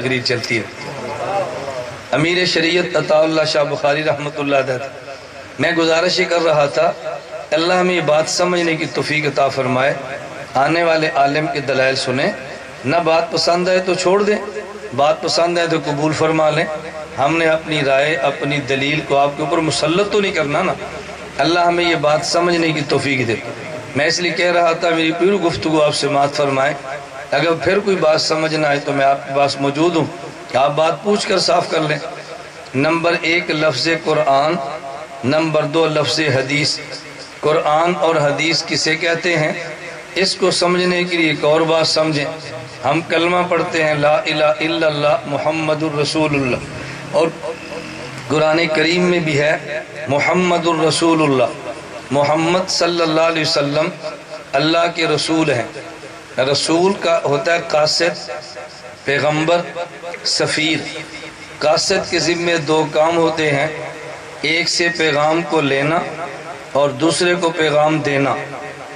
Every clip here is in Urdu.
تقریر چلتی ہے۔ امیر شریعت عطا اللہ شاہ بخاری رحمۃ اللہ علیہ، میں گزارش کر رہا تھا اللہ ہمیں یہ بات سمجھنے کی توفیق عطا فرمائے، آنے والے عالم کے دلائل سنیں، نہ بات پسند ہے تو چھوڑ دیں، بات پسند ہے تو قبول فرما لیں۔ ہم نے اپنی رائے اپنی دلیل کو آپ کے اوپر مسلط تو نہیں کرنا نا۔ اللہ ہمیں یہ بات سمجھنے کی توفیق دے۔ میں اس لیے کہہ رہا تھا میری پوری گفتگو آپ سے مات فرمائے، اگر پھر کوئی بات سمجھ نہ آئے تو میں آپ کے پاس موجود ہوں، آپ بات پوچھ کر صاف کر لیں۔ نمبر 1 لفظ قرآن، نمبر 2 لفظ حدیث۔ قرآن اور حدیث کسے کہتے ہیں، اس کو سمجھنے کے لیے ایک اور بات سمجھیں۔ ہم کلمہ پڑھتے ہیں لا الہ الا اللہ محمد الرسول اللہ، اور قرآن کریم میں بھی ہے محمد الرسول اللہ، محمد صلی اللہ علیہ وسلم اللہ کے رسول ہیں۔ رسول کا ہوتا ہے قاصد، پیغمبر، سفیر۔ قاصد کے ذمہ 2 کام ہوتے ہیں، ایک سے پیغام کو لینا اور دوسرے کو پیغام دینا۔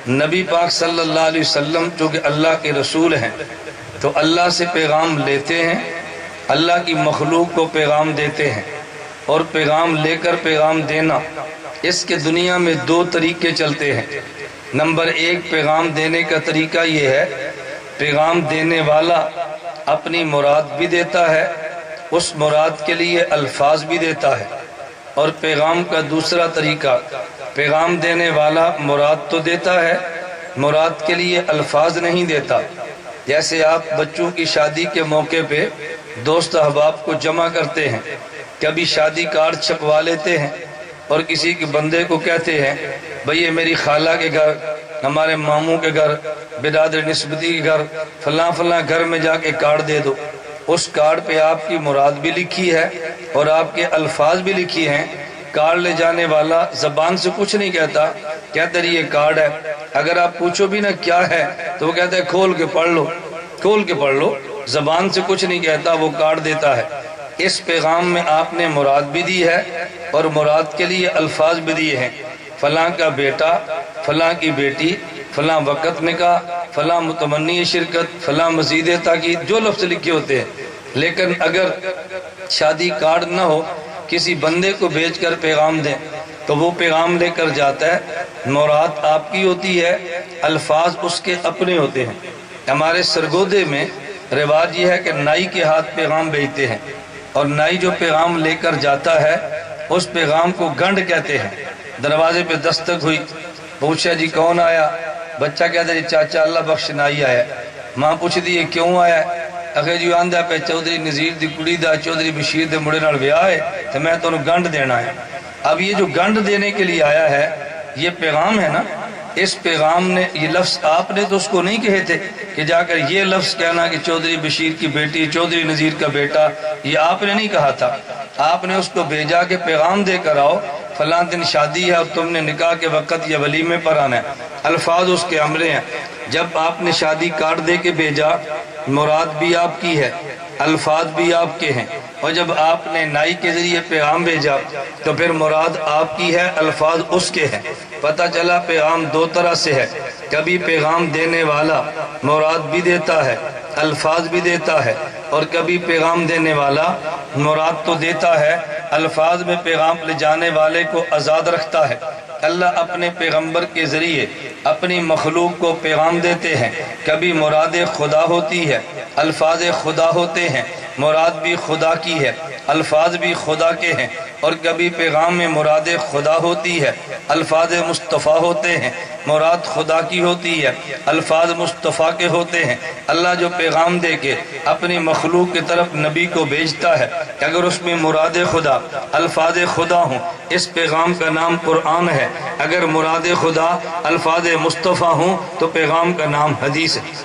نبی پاک صلی اللہ علیہ وسلم جو کہ اللہ کے رسول ہیں تو اللہ سے پیغام لیتے ہیں، اللہ کی مخلوق کو پیغام دیتے ہیں، اور پیغام لے کر پیغام دینا، اس کے دنیا میں 2 طریقے چلتے ہیں۔ نمبر 1 پیغام دینے کا طریقہ یہ ہے، پیغام دینے والا اپنی مراد بھی دیتا ہے، اس مراد کے لیے الفاظ بھی دیتا ہے، اور پیغام کا دوسرا طریقہ، پیغام دینے والا مراد تو دیتا ہے، مراد کے لیے الفاظ نہیں دیتا۔ جیسے آپ بچوں کی شادی کے موقع پہ دوست احباب کو جمع کرتے ہیں، کبھی شادی کارڈ چھپوا لیتے ہیں اور کسی کے بندے کو کہتے ہیں بھئی یہ میری خالہ کے گھر، ہمارے ماموں کے گھر، برادر نسبتی کے گھر، فلاں فلاں گھر میں جا کے کارڈ دے دو۔ اس کارڈ پہ آپ کی مراد بھی لکھی ہے اور آپ کے الفاظ بھی لکھی ہیں۔ کارڈ لے جانے والا زبان سے کچھ نہیں کہتا، کہتا ہے یہ کارڈ ہے۔ اگر آپ پوچھو بھی نہ کیا ہے تو وہ کہتا ہے کھول کے پڑھ لو، کھول کے پڑھ لو، زبان سے کچھ نہیں کہتا، وہ کارڈ دیتا ہے۔ اس پیغام میں آپ نے مراد بھی دی ہے اور مراد کے لیے الفاظ بھی دیے ہیں، فلاں کا بیٹا، فلاں کی بیٹی، فلاں وقت نکاح، فلاں متمنی شرکت، فلاں مزید تاکید، جو لفظ لکھے ہوتے ہیں۔ لیکن اگر شادی کارڈ نہ ہو، کسی بندے کو بھیج کر پیغام دیں تو وہ پیغام لے کر جاتا ہے، مراد آپ کی ہوتی ہے، الفاظ اس کے اپنے ہوتے ہیں۔ ہمارے سرگودے میں رواج یہ ہے کہ نائی کے ہاتھ پیغام بھیجتے ہیں، اور نائی جو پیغام لے کر جاتا ہے اس پیغام کو گنڈ کہتے ہیں۔ دروازے پہ دستک ہوئی، پوچھا جی کون آیا؟ بچہ کہتا جی چاچا اللہ بخش نائی آیا۔ ماں پوچھ دی یہ کیوں آیا؟ اگر جی آندہ پہ چودھری نذیر دی کڑی دا چودھری بشیر دے مڑے نال ویاہ ہے تو میں تو انہوں گنڈ دینا ہے۔ اب یہ جو گنڈ دینے کے لیے آیا ہے یہ پیغام ہے نا، اس پیغام نے یہ لفظ آپ نے تو اس کو نہیں کہے تھے کہ جا کر یہ لفظ کہنا کہ چودھری بشیر کی بیٹی، چودھری نذیر کا بیٹا، یہ آپ نے نہیں کہا تھا۔ آپ نے اس کو بھیجا کہ پیغام دے کر آؤ، فلاں دن شادی ہے اور تم نے نکاح کے وقت یا ولیمے پر آنا ہے، الفاظ اس کے ہمرے ہیں۔ جب آپ نے شادی کارڈ دے کے بھیجا، مراد بھی آپ کی ہے، الفاظ بھی آپ کے ہیں، اور جب آپ نے نائی کے ذریعے پیغام بھیجا تو پھر مراد آپ کی ہے، الفاظ اس کے ہیں۔ پتہ چلا پیغام 2 طرح سے ہے، کبھی پیغام دینے والا مراد بھی دیتا ہے، الفاظ بھی دیتا ہے، اور کبھی پیغام دینے والا مراد تو دیتا ہے، الفاظ میں پیغام لے جانے والے کو آزاد رکھتا ہے۔ اللہ اپنے پیغمبر کے ذریعے اپنی مخلوق کو پیغام دیتے ہیں، کبھی مراد خدا ہوتی ہے، الفاظ خدا ہوتے ہیں، مراد بھی خدا کی ہے، الفاظ بھی خدا کے ہیں، اور کبھی پیغام میں مراد خدا ہوتی ہے، الفاظ مصطفیٰ ہوتے ہیں، مراد خدا کی ہوتی ہے، الفاظ مصطفیٰ کے ہوتے ہیں۔ اللہ جو پیغام دے کے اپنی مخلوق کی طرف نبی کو بھیجتا ہے، اگر اس میں مراد خدا، الفاظ خدا ہوں، اس پیغام کا نام قرآن ہے۔ اگر مراد خدا، الفاظ مصطفیٰ ہوں تو پیغام کا نام حدیث ہے۔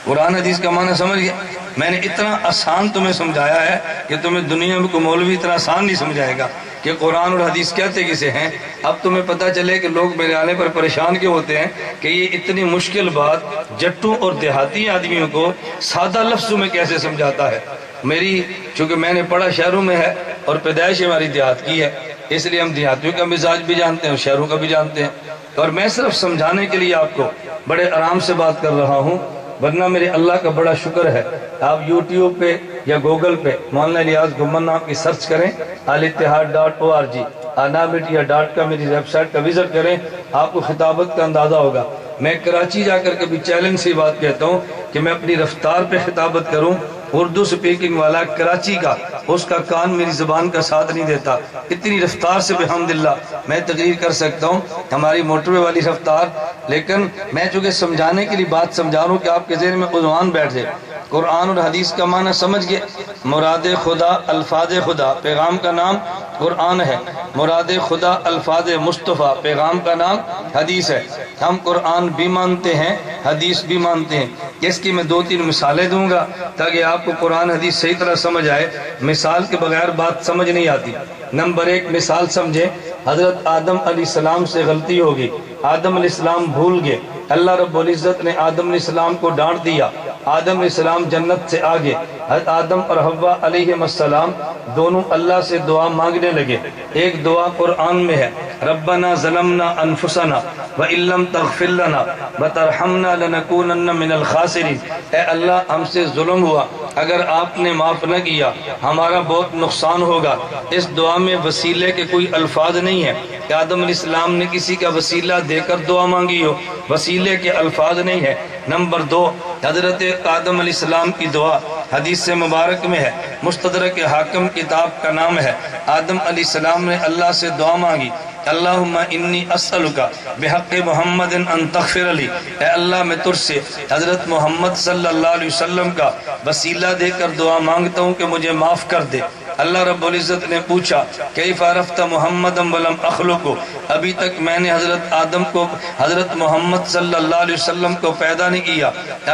قرآن حدیث کا معنی سمجھ گیا؟ میں نے اتنا آسان تمہیں سمجھایا ہے کہ تمہیں دنیا میں کوئی مولوی اتنا آسان نہیں سمجھائے گا کہ قرآن اور حدیث کہتے کسے ہیں۔ اب تمہیں پتہ چلے کہ لوگ میرے آنے پر پریشان کیوں ہوتے ہیں کہ یہ اتنی مشکل بات جٹوں اور دیہاتی آدمیوں کو سادہ لفظوں میں کیسے سمجھاتا ہے۔ میری چونکہ میں نے پڑھا شہروں میں ہے اور پیدائش ہماری دیہات کی ہے، اس لیے ہم دیہاتیوں کا مزاج بھی جانتے ہیں اور شہروں کا بھی جانتے ہیں، اور میں صرف سمجھانے کے لیے آپ کو بڑے آرام سے بات کر رہا ہوں۔ ورنہ میرے اللہ کا بڑا شکر ہے، آپ یوٹیوب پہ یا گوگل پہ مولانا الیاس گھمن نام کی سرچ کریں، الاتحاد.org anamedia.com میری ویب سائٹ کا وزٹ کریں، آپ کو خطابت کا اندازہ ہوگا۔ میں کراچی جا کر کبھی چیلنج سے بات کہتا ہوں کہ میں اپنی رفتار پہ خطابت کروں، اردو سپیکنگ والا کراچی کا، اس کا کان میری زبان کا ساتھ نہیں دیتا، اتنی رفتار سے بحمداللہ میں تقریر کر سکتا ہوں، ہماری موٹر وے والی رفتار۔ لیکن میں چونکہ سمجھانے کے لیے بات سمجھا رہا ہوں کہ آپ کے ذہن میں عنوان بیٹھ جائے۔ قرآن اور حدیث کا معنی سمجھ گئے، مراد خدا الفاظ خدا، پیغام کا نام قرآن ہے، مراد خدا الفاظ مصطفیٰ، پیغام کا نام حدیث ہے۔ ہم قرآن بھی مانتے ہیں، حدیث بھی مانتے ہیں۔ اس کی میں 2-3 مثالیں دوں گا تاکہ آپ کو قرآن حدیث صحیح طرح سمجھ آئے، مثال کے بغیر بات سمجھ نہیں آتی۔ نمبر 1 مثال سمجھیں، حضرت آدم علیہ السلام سے غلطی ہوگی، آدم علیہ السلام بھول گئے، اللہ رب العزت نے آدم علیہ السلام کو ڈانٹ دیا، آدم علیہ السلام جنت سے آگے، حضرت آدم اور حوا علیہ السلام دونوں اللہ سے دعا مانگنے لگے۔ ایک دعا قرآن میں ہے، ربنا ظلمنا انفسنا وَإِن لَّمْ تَغْفِرْ لَنَا وَتَرْحَمْنَا لَنَكُونَنَّ مِنَ الْخَاسِرِينَ، اے اللہ ہم سے ظلم ہوا، اگر آپ نے معاف نہ کیا ہمارا بہت نقصان ہوگا۔ اس دعا میں وسیلے کے کوئی الفاظ نہیں ہیں کہ آدم علیہ السلام نے کسی کا وسیلہ دے کر دعا مانگی ہو، وسیلے کے الفاظ نہیں ہے۔ نمبر 2، حضرت آدم علیہ السلام کی دعا حدیث مبارک میں ہے، مستدرک حاکم کتاب کا نام ہے، آدم علیہ السلام نے اللہ سے دعا مانگی، اللہم انی اسألک بحق محمد ان تغفر لی، اے اللہ میں تجھ سے حضرت محمد صلی اللہ علیہ وسلم کا وسیلہ دے کر دعا مانگتا ہوں کہ مجھے معاف کر دے۔ اللہ رب العزت نے پوچھا کیف عرفت محمد ولم اخلقہ، ابھی تک میں نے حضرت محمد صلی اللہ علیہ وسلم کو پیدا نہیں کیا،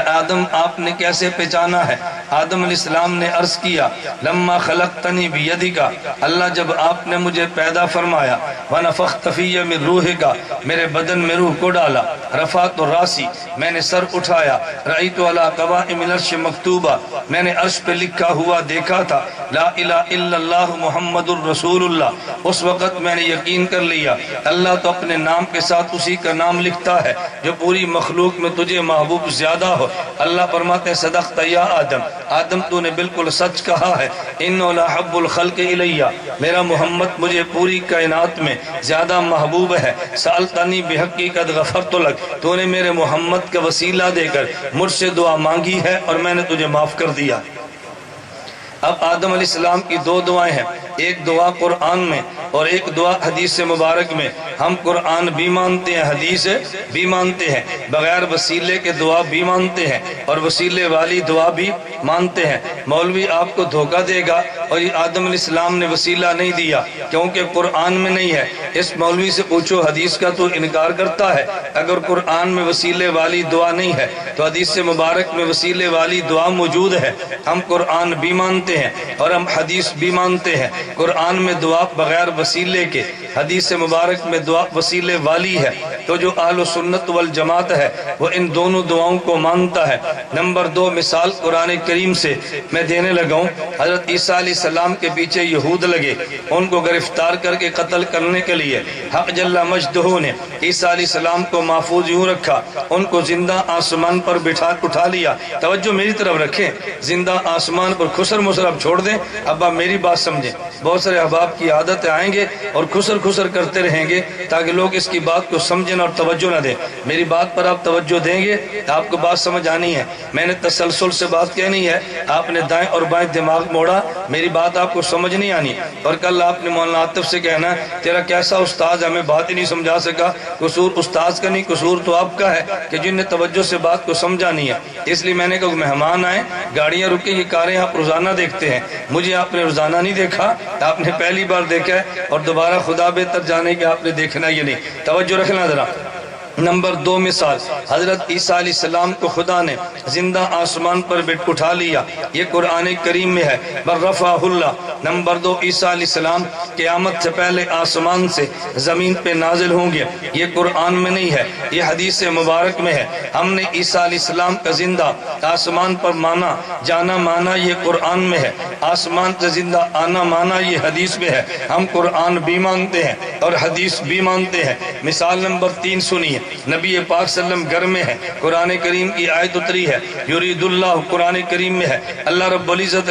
آدم آپ نے کیسے پہچانا ہے؟ آدم علیہ السلام نے عرض کیا لما خلقتنی بیدک، اللہ جب آپ نے مجھے پیدا فرمایا، ونفخت فی من روحک، میرے بدن میں روح کو ڈالا، رفعت راسی، میں نے سر اٹھایا، رأیت علی قوائم العرش مکتوبہ، میں نے عرش پہ لکھا ہوا دیکھا تھا، لا الہ الا اللہ محمد الرسول اللہ، اس وقت میں نے یقین کر لیا اللہ تو اپنے نام کے ساتھ اسی کا نام لکھتا ہے جو پوری مخلوق میں تجھے محبوب زیادہ ہو۔ اللہ فرماتے ہیں صدقت یا آدم، آدم تو نے بالکل سچ کہا ہے، انہ لحب الخلق الیہ، میرا محمد مجھے پوری کائنات میں زیادہ محبوب ہے، سألتنی بحقی قد غفرت لک، تو نے میرے محمد کا وسیلہ دے کر مجھ سے دعا مانگی ہے اور میں نے تجھے معاف کر دیا۔ اب آدم علیہ السلام کی 2 دعائیں ہیں، ایک دعا قرآن میں اور ایک دعا حدیث مبارک میں۔ ہم قرآن بھی مانتے ہیں، حدیث بھی مانتے ہیں، بغیر وسیلے کے دعا بھی مانتے ہیں اور وسیلے والی دعا بھی مانتے ہیں۔ مولوی آپ کو دھوکہ دے گا اور یہ آدم علیہ السلام نے وسیلہ نہیں دیا کیونکہ قرآن میں نہیں ہے، اس مولوی سے پوچھو حدیث کا تو انکار کرتا ہے۔ اگر قرآن میں وسیلے والی دعا نہیں ہے تو حدیث مبارک میں وسیلے والی دعا موجود ہے۔ ہم قرآن بھی مانتے ہیں اور ہم حدیث بھی مانتے ہیں۔ قرآن میں دعا بغیر وسیلے کے، حدیث مبارک میں دعا وسیلے والی ہے، تو جو اہل سنت والجماعت ہے وہ ان دونوں دعاؤں کو مانتا ہے۔ نمبر 2 مثال قرآن کریم سے میں دینے لگا ہوں، حضرت عیسیٰ علیہ السلام کے پیچھے یہود لگے، ان کو گرفتار کر کے قتل کرنے کے لیے حق جل مجدہ نے عیسیٰ علیہ السلام کو محفوظ یوں رکھا، ان کو زندہ آسمان پر اٹھا لیا۔ توجہ میری طرف رکھیں، زندہ آسمان پر خسر مسر اب چھوڑ دیں، اب آپ میری بات سمجھیں۔ بہت سارے احباب کی عادت آئیں گے اور خسر کرتے رہیں گے تاکہ لوگ اس کی بات کو سمجھیں اور توجہ نہ دیں۔ میری بات پر آپ توجہ دیں گے تو آپ کو بات سمجھ آنی ہے۔ میں نے تسلسل سے بات کہنی ہے، آپ نے دائیں اور بائیں دماغ موڑا، میری بات آپ کو سمجھ نہیں آنی، اور کل آپ نے مولانا عاطف سے کہنا تیرا کیسا استاد ہمیں بات ہی نہیں سمجھا سکا۔ قصور استاد کا نہیں، قصور تو آپ کا ہے کہ جن نے توجہ سے بات کو سمجھانی ہے۔ اس لیے میں نے کہا مہمان آئے، گاڑیاں رکیں، یہ کاریں آپ روزانہ دیکھتے ہیں، مجھے آپ نے روزانہ نہیں دیکھا، آپ نے پہلی بار دیکھا ہے اور دوبارہ خدا بہتر جانے کہ آپ نے دیکھنا یہ نہیں۔ توجہ رکھنا ذرا۔ نمبر 2 مثال، حضرت عیسیٰ علیہ السلام کو خدا نے زندہ آسمان پر اٹھا لیا، یہ قرآن کریم میں ہے، برفعہ اللہ۔ نمبر 2 عیسیٰ علیہ السلام قیامت سے پہلے آسمان سے زمین پہ نازل ہوں گے، یہ قرآن میں نہیں ہے، یہ حدیث مبارک میں ہے۔ ہم نے عیسیٰ علیہ السلام کا زندہ آسمان پر جانا مانا یہ قرآن میں ہے۔ آسمان سے زندہ آنا مانا یہ حدیث میں ہے. ہم قرآن بھی مانتے ہیں اور حدیث بھی مانتے ہیں. مثال نمبر 3 سنیے. نبی پاک صلی اللہ علیہ وسلم گھر میں ہے, قرآن کریم کی آیت اتری ہے, یرید اللہ قرآن کریم میں ہے, اللہ رب العزت